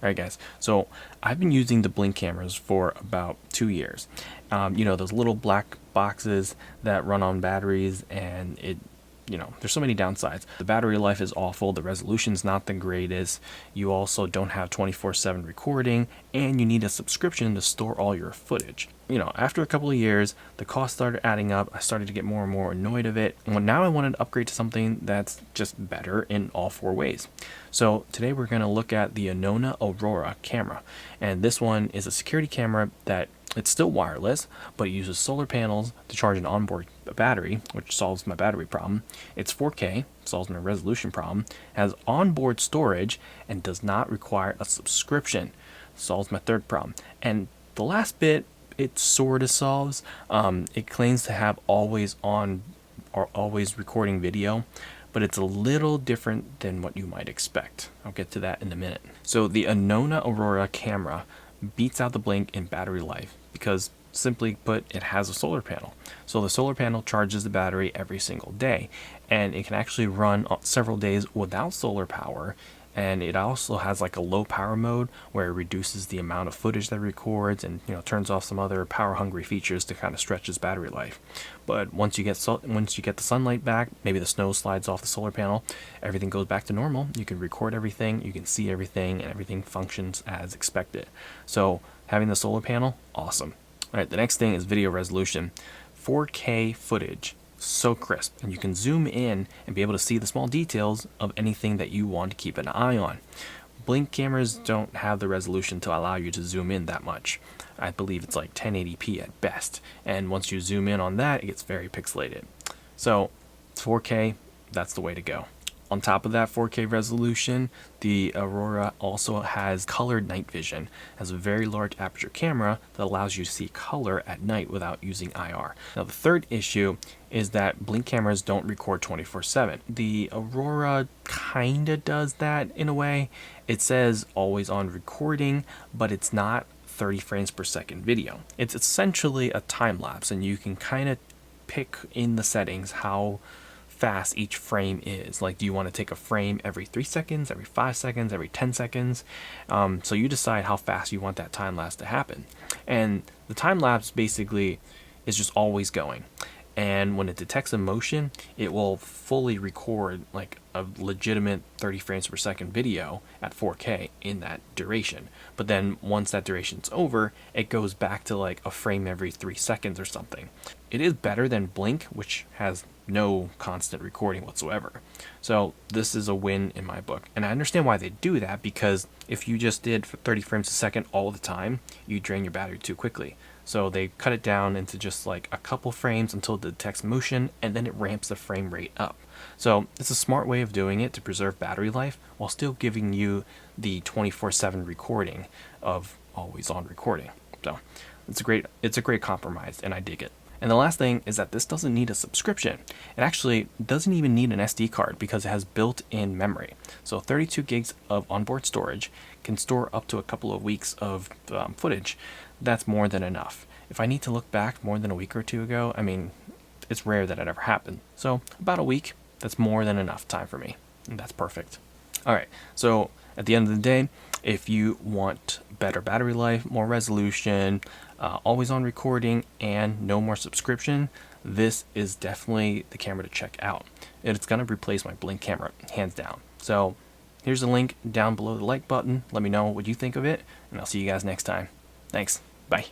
Alright guys, so I've been using the Blink cameras for about 2 years. You know, those little black boxes that run on batteries, and there's so many downsides. The battery life is awful, the resolution's not the greatest, you also don't have 24/7 recording, and you need a subscription to store all your footage. You know, after a couple of years, the cost started adding up, I started to get more and more annoyed of it, and now I wanted to upgrade to something that's just better in all 4 ways. So today we're going to look at the Aurora camera, and this one is a security camera that it's still wireless, but it uses solar panels to charge an onboard battery, which solves my battery problem. It's 4K, solves my resolution problem, has onboard storage, and does not require a subscription, solves my third problem. And the last bit, it sort of solves. It claims to have always on or always recording video, but it's a little different than what you might expect. I'll get to that in a minute. So the Aurora camera beats out the Blink in battery life because, simply put, it has a solar panel. So the solar panel charges the battery every single day, and it can actually run several days without solar power. And it also has like a low power mode where it reduces the amount of footage that it records, and turns off some other power hungry features to kind of stretch its battery life. But once you get the sunlight back, maybe the snow slides off the solar panel, everything goes back to normal. You can record everything, you can see everything, and everything functions as expected. So having the solar panel, awesome. All right, the next thing is video resolution. 4K footage, so crisp, and you can zoom in and be able to see the small details of anything that you want to keep an eye on. Blink cameras don't have the resolution to allow you to zoom in that much. I believe it's like 1080p at best, and once you zoom in on that, it gets very pixelated. So 4K, that's the way to go. On top of that 4K resolution, the Aurora also has colored night vision. It has a very large aperture camera that allows you to see color at night without using IR. Now the third issue is that Blink cameras don't record 24/7. The Aurora kinda does that in a way. It says always on recording, but it's not 30 frames per second video. It's essentially a time lapse, and you can kind of pick in the settings how fast each frame is. Like, do you want to take a frame every 3 seconds, every 5 seconds, every 10 seconds? So you decide how fast you want that time lapse to happen. And the time lapse basically is just always going. And when it detects a motion, it will fully record like a legitimate 30 frames per second video at 4K in that duration. But then once that duration's over, it goes back to like a frame every 3 seconds or something. It is better than Blink, which has no constant recording whatsoever. So this is a win in my book. And I understand why they do that, because if you just did 30 frames a second all the time, you drain your battery too quickly. So they cut it down into just like a couple frames until it detects motion, and then it ramps the frame rate up. So it's a smart way of doing it to preserve battery life while still giving you the 24/7 recording of always on recording. So it's a great compromise, and I dig it. And the last thing is that this doesn't need a subscription. It actually doesn't even need an SD card because it has built-in memory. So 32 gigs of onboard storage can store up to a couple of weeks of footage. That's more than enough. If I need to look back more than a week or two ago, I mean, it's rare that it ever happened. So about a week, that's more than enough time for me. And that's perfect. All right, so at the end of the day, if you want better battery life, more resolution, always on recording, and no more subscription, this is definitely the camera to check out. It's going to replace my Blink camera, hands down. So here's a link down below the like button. Let me know what you think of it, and I'll see you guys next time. Thanks. Bye.